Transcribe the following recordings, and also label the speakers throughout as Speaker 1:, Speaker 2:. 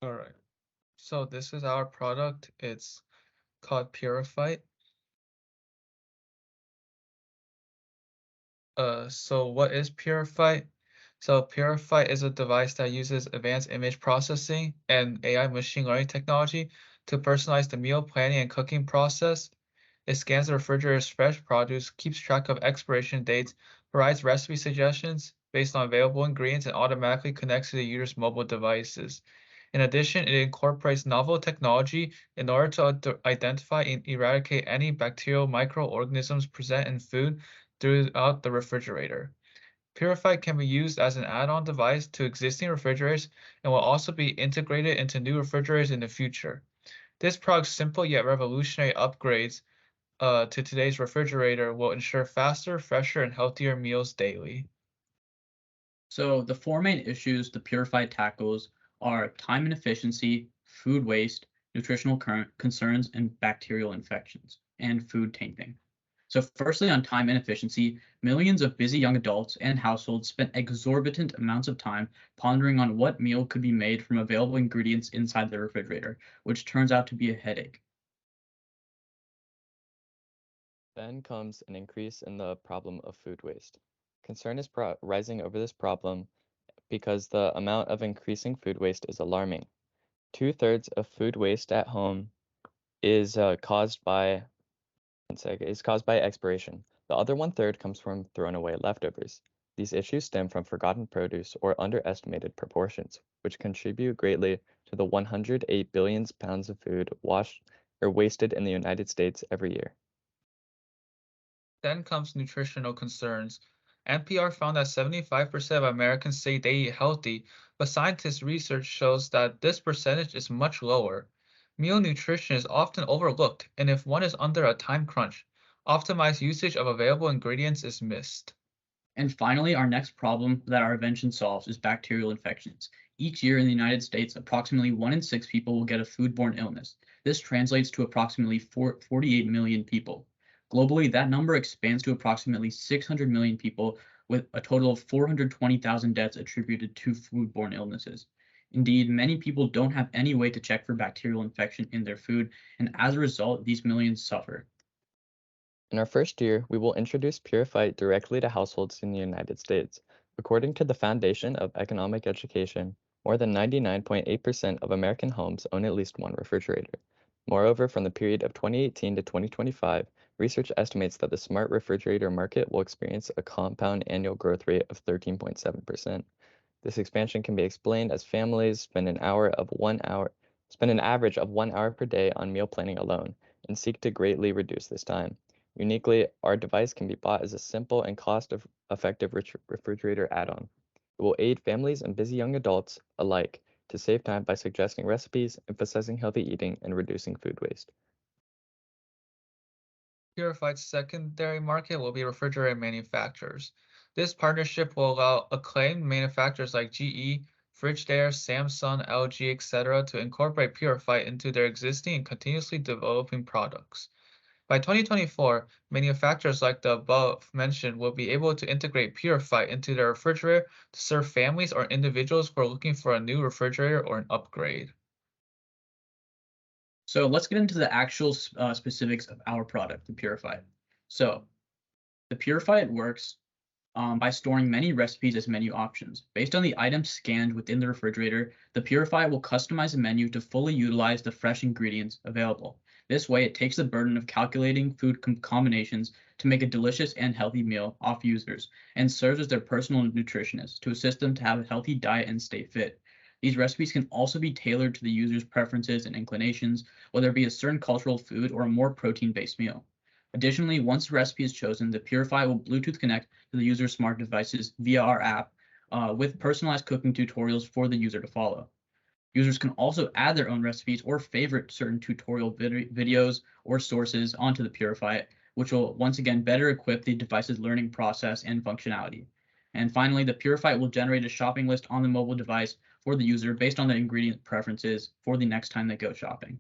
Speaker 1: All right. So this is our product. It's called PurifyIt. So what is PurifyIt? So PurifyIt is a device that uses advanced image processing and AI machine learning technology to personalize the meal planning and cooking process. It scans the refrigerator's fresh produce, keeps track of expiration dates, provides recipe suggestions based on available ingredients, and automatically connects to the user's mobile devices. In addition, it incorporates novel technology in order to identify and eradicate any bacterial microorganisms present in food throughout the refrigerator. Purify can be used as an add-on device to existing refrigerators and will also be integrated into new refrigerators in the future. This product's simple yet revolutionary upgrades to today's refrigerator will ensure faster, fresher, and healthier meals daily.
Speaker 2: So the four main issues the Purified tackles are time and efficiency, food waste, nutritional concerns, and bacterial infections, and food tainting. So firstly, on time and efficiency, millions of busy young adults and households spend exorbitant amounts of time pondering on what meal could be made from available ingredients inside the refrigerator, which turns out to be a headache.
Speaker 3: Then comes an increase in the problem of food waste. Concern is rising over this problem because the amount of increasing food waste is alarming. Two-thirds of food waste at home is caused by expiration. The other one-third comes from thrown away leftovers. These issues stem from forgotten produce or underestimated proportions, which contribute greatly to the 108 billion pounds of food washed or wasted in the United States every year.
Speaker 1: Then comes nutritional concerns. NPR found that 75% of Americans say they eat healthy, but scientists' research shows that this percentage is much lower. Meal nutrition is often overlooked, and if one is under a time crunch, optimized usage of available ingredients is missed.
Speaker 2: And finally, our next problem that our invention solves is bacterial infections. Each year in the United States, approximately 1 in 6 people will get a foodborne illness. This translates to approximately 48 million people. Globally, that number expands to approximately 600 million people, with a total of 420,000 deaths attributed to foodborne illnesses. Indeed, many people don't have any way to check for bacterial infection in their food, and as a result, these millions suffer.
Speaker 3: In our first year, we will introduce PurifyIt directly to households in the United States. According to the Foundation of Economic Education, more than 99.8% of American homes own at least one refrigerator. Moreover, from the period of 2018 to 2025, research estimates that the smart refrigerator market will experience a compound annual growth rate of 13.7%. This expansion can be explained as families spend an average of 1 hour per day on meal planning alone and seek to greatly reduce this time. Uniquely, our device can be bought as a simple and cost-effective refrigerator add-on. It will aid families and busy young adults alike to save time by suggesting recipes, emphasizing healthy eating, and reducing food waste.
Speaker 1: Purified's secondary market will be refrigerator manufacturers. This partnership will allow acclaimed manufacturers like GE, Frigidaire, Samsung, LG, etc. to incorporate Purified into their existing and continuously developing products. By 2024, manufacturers like the above mentioned will be able to integrate Purified into their refrigerator to serve families or individuals who are looking for a new refrigerator or an upgrade.
Speaker 2: So let's get into the actual specifics of our product, the Purified. So the Purified works by storing many recipes as menu options. Based on the items scanned within the refrigerator, the Purified will customize the menu to fully utilize the fresh ingredients available. This way, it takes the burden of calculating food combinations to make a delicious and healthy meal off users and serves as their personal nutritionist to assist them to have a healthy diet and stay fit. These recipes can also be tailored to the user's preferences and inclinations, whether it be a certain cultural food or a more protein-based meal. Additionally, once the recipe is chosen, the Purify will Bluetooth connect to the user's smart devices via our app with personalized cooking tutorials for the user to follow. Users can also add their own recipes or favorite certain tutorial videos or sources onto the Purify, which will once again better equip the device's learning process and functionality. And finally, the Purify will generate a shopping list on the mobile device for the user based on the ingredient preferences for the next time they go shopping.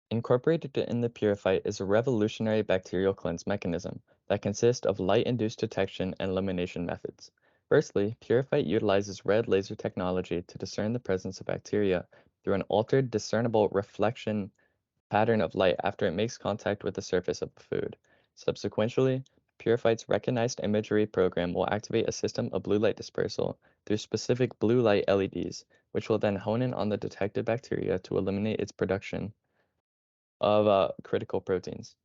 Speaker 3: Incorporated in the PurifyIt is a revolutionary bacterial cleanse mechanism that consists of light-induced detection and elimination methods. Firstly, PurifyIt utilizes red laser technology to discern the presence of bacteria through an altered discernible reflection pattern of light after it makes contact with the surface of the food. Subsequently, PurifyIt's recognized imagery program will activate a system of blue light dispersal through specific blue light LEDs, which will then hone in on the detected bacteria to eliminate its production of critical proteins.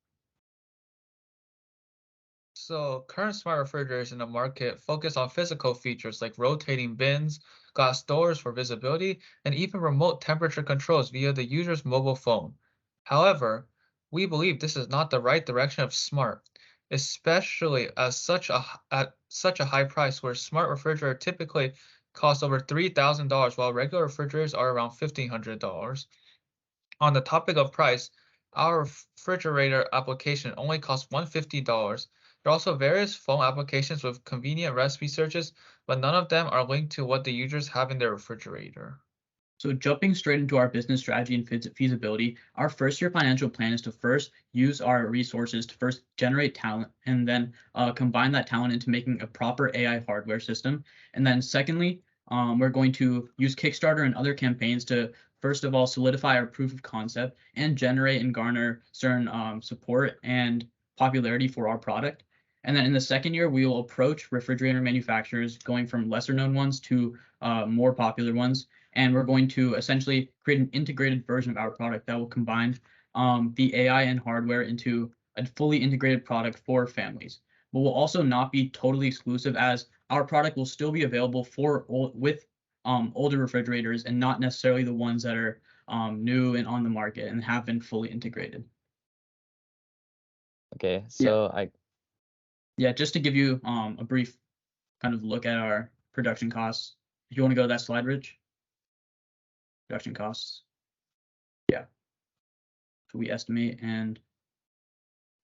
Speaker 1: So current smart refrigerators in the market focus on physical features like rotating bins, glass doors for visibility, and even remote temperature controls via the user's mobile phone. However, we believe this is not the right direction of smart, especially at such a high price where smart refrigerator typically costs over $3,000 while regular refrigerators are around $1,500. On the topic of price, our refrigerator application only costs $150. There are also various phone applications with convenient recipe searches, but none of them are linked to what the users have in their refrigerator.
Speaker 2: So jumping straight into our business strategy and feasibility, our first year financial plan is to first use our resources to first generate talent and then combine that talent into making a proper AI hardware system. And then secondly, we're going to use Kickstarter and other campaigns to first of all solidify our proof of concept and generate and garner certain support and popularity for our product. And then in the second year, we will approach refrigerator manufacturers going from lesser known ones to more popular ones, and we're going to essentially create an integrated version of our product that will combine the AI and hardware into a fully integrated product for families. But will also not be totally exclusive, as our product will still be available for older refrigerators and not necessarily the ones that are new and on the market and have been fully integrated.
Speaker 3: Okay, so
Speaker 2: Yeah, just to give you a brief kind of look at our production costs. If you want to go to that slide, Rich. Production costs. Yeah. So we estimate, and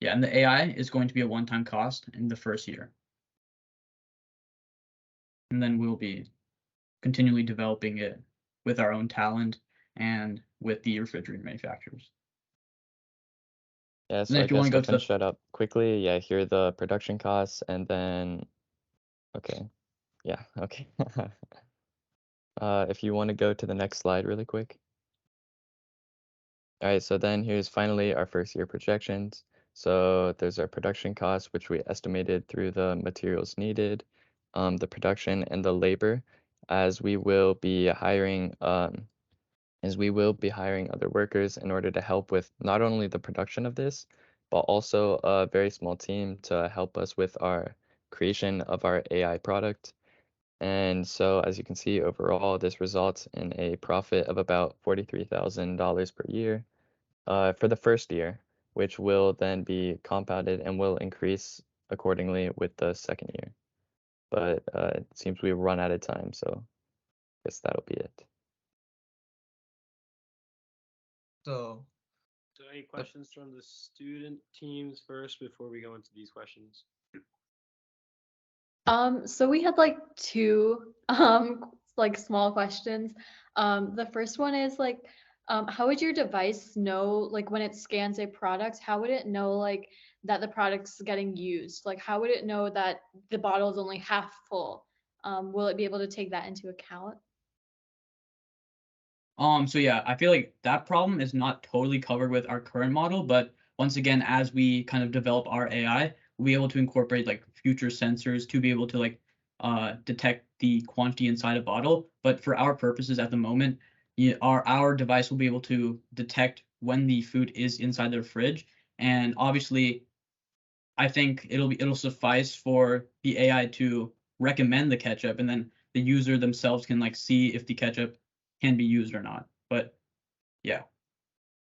Speaker 2: yeah, and the AI is going to be a one-time cost in the first year. And then we'll be continually developing it with our own talent and with the refrigerator manufacturers.
Speaker 3: Yeah,
Speaker 2: And
Speaker 3: so
Speaker 2: then
Speaker 3: I
Speaker 2: if you want
Speaker 3: guess
Speaker 2: to
Speaker 3: to
Speaker 2: go to the
Speaker 3: finish that up quickly, yeah, here are the production costs, and then, okay, yeah, okay. If you want to go to the next slide really quick. All right, so then here's finally our first year projections. So there's our production costs, which we estimated through the materials needed, the production and the labor, as we will be hiring other workers in order to help with not only the production of this, but also a very small team to help us with our creation of our AI product. And so as you can see, overall, this results in a profit of about $43,000 per year for the first year, which will then be compounded and will increase accordingly with the second year. But it seems we've run out of time, so I guess that'll be it.
Speaker 1: So
Speaker 4: So any questions from the student teams first before we go into these questions?
Speaker 5: So we had like two like small questions. The first one is like, how would your device know, like when it scans a product, how would it know like that the product's getting used? Like how would it know that the bottle is only half full? Will it be able to take that into account?
Speaker 2: So yeah, I feel like that problem is not totally covered with our current model, but once again, as we kind of develop our AI, we'll be able to incorporate like future sensors to be able to like detect the quantity inside a bottle. But for our purposes at the moment, our device will be able to detect when the food is inside their fridge, and obviously, I think it'll suffice for the AI to recommend the ketchup, and then the user themselves can like see if the ketchup can be used or not. But yeah,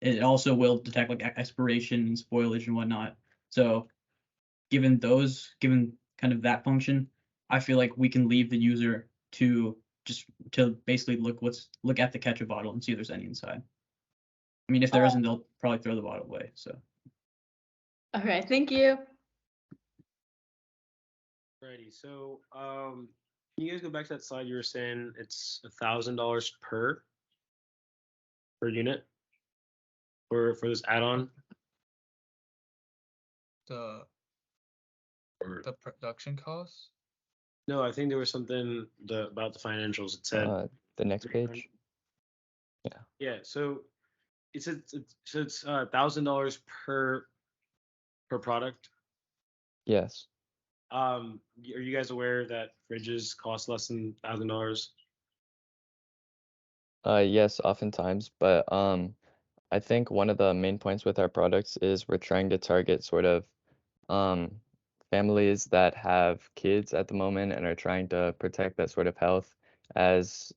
Speaker 2: it also will detect like expiration and spoilage and whatnot. So given kind of that function, I feel like we can leave the user to basically look at the ketchup bottle and see if there's any inside. I mean, if there isn't, they'll probably throw the bottle away. So
Speaker 5: Okay, thank you.
Speaker 4: Alrighty, so can you guys go back to that slide? You were saying it's $1,000 per unit for this add-on.
Speaker 1: the
Speaker 4: Or
Speaker 1: the production costs?
Speaker 4: no, I think there was something about the financials. It said
Speaker 3: The next page. Yeah.
Speaker 4: Yeah. So it's $1,000 per product.
Speaker 3: Yes.
Speaker 4: Are you guys aware that fridges cost less than $1,000?
Speaker 3: Yes, oftentimes, but I think one of the main points with our products is we're trying to target sort of um families that have kids at the moment and are trying to protect that sort of health as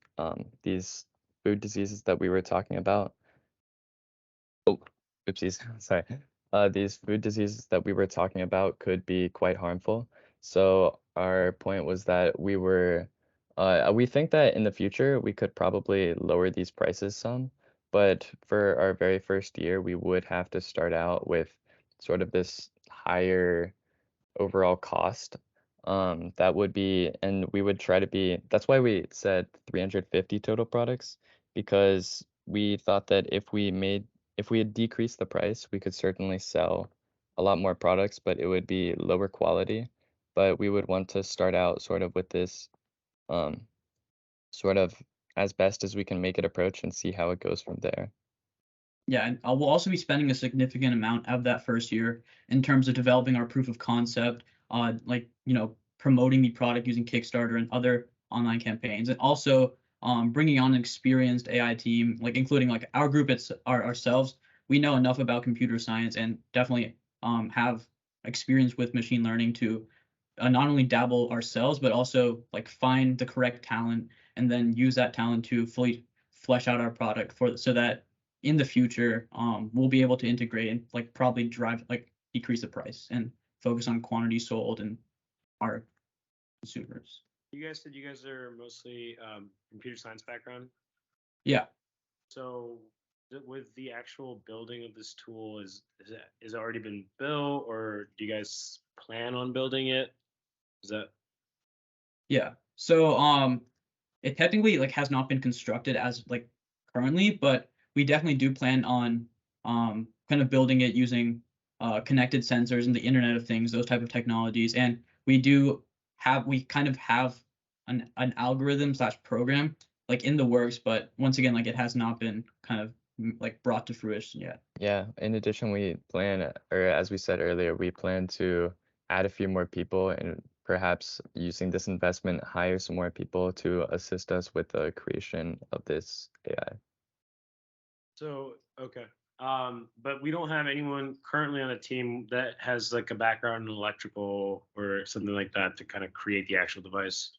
Speaker 3: these food diseases that we were talking about. Oh, oopsies, sorry. These food diseases that we were talking about could be quite harmful. So our point was that we think that in the future we could probably lower these prices some, but for our very first year, we would have to start out with sort of this higher overall cost. That would be, and we would try to be, that's why we said 350 total products, because we thought that if we had decreased the price, we could certainly sell a lot more products, but it would be lower quality. But we would want to start out sort of with this, um, sort of as best as we can make it approach and see how it goes from there.
Speaker 2: Yeah, and we'll also be spending a significant amount of that first year in terms of developing our proof of concept, like promoting the product using Kickstarter and other online campaigns, and also bringing on an experienced AI team, like including like our group, ourselves. We know enough about computer science and definitely have experience with machine learning to not only dabble ourselves, but also like find the correct talent and then use that talent to fully flesh out our product so that in the future, we'll be able to integrate and like probably decrease the price and focus on quantity sold and our consumers.
Speaker 4: You guys said you guys are mostly computer science background.
Speaker 2: Yeah.
Speaker 4: So with the actual building of this tool, is it already been built, or do you guys plan on building it? Is that
Speaker 2: Yeah. So it technically like has not been constructed as like currently, but we definitely do plan on kind of building it using connected sensors and the Internet of Things, those type of technologies. And we kind of have an algorithm slash program like in the works, but once again, like it has not been kind of like brought to fruition yet.
Speaker 3: Yeah, in addition, we plan, or as we said earlier, we plan to add a few more people and perhaps using this investment, hire some more people to assist us with the creation of this AI.
Speaker 4: so? Okay. But we don't have anyone currently on the team that has like a background in electrical or something like that to kind of create the actual device.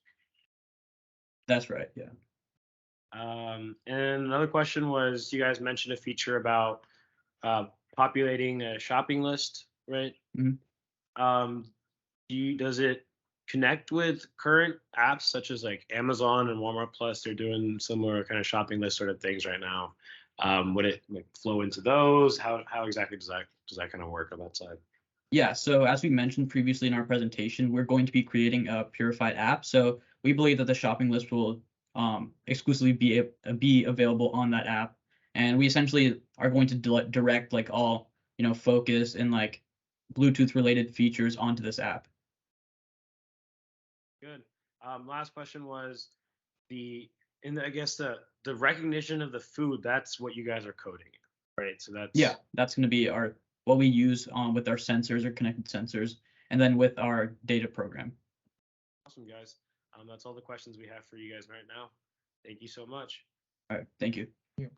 Speaker 2: That's right. Yeah.
Speaker 4: And another question was, you guys mentioned a feature about populating a shopping list, right?
Speaker 2: Mhm.
Speaker 4: Does it connect with current apps such as like Amazon and Walmart Plus? They're doing similar kind of shopping list sort of things right now. Would it like flow into those? How exactly does that kind of work on that side?
Speaker 2: Yeah, so as we mentioned previously in our presentation, we're going to be creating a PurifyIt app. So we believe that the shopping list will exclusively be available on that app, and we essentially are going to direct like all focus and like Bluetooth related features onto this app.
Speaker 4: Good. Last question was I guess the recognition of the food. That's what you guys are coding, right? So
Speaker 2: Yeah, that's going to be what we use with our sensors or connected sensors, and then with our data program.
Speaker 4: awesome, guys. That's all the questions we have for you guys right now. Thank you so much.
Speaker 2: All right, thank you.
Speaker 1: Yeah.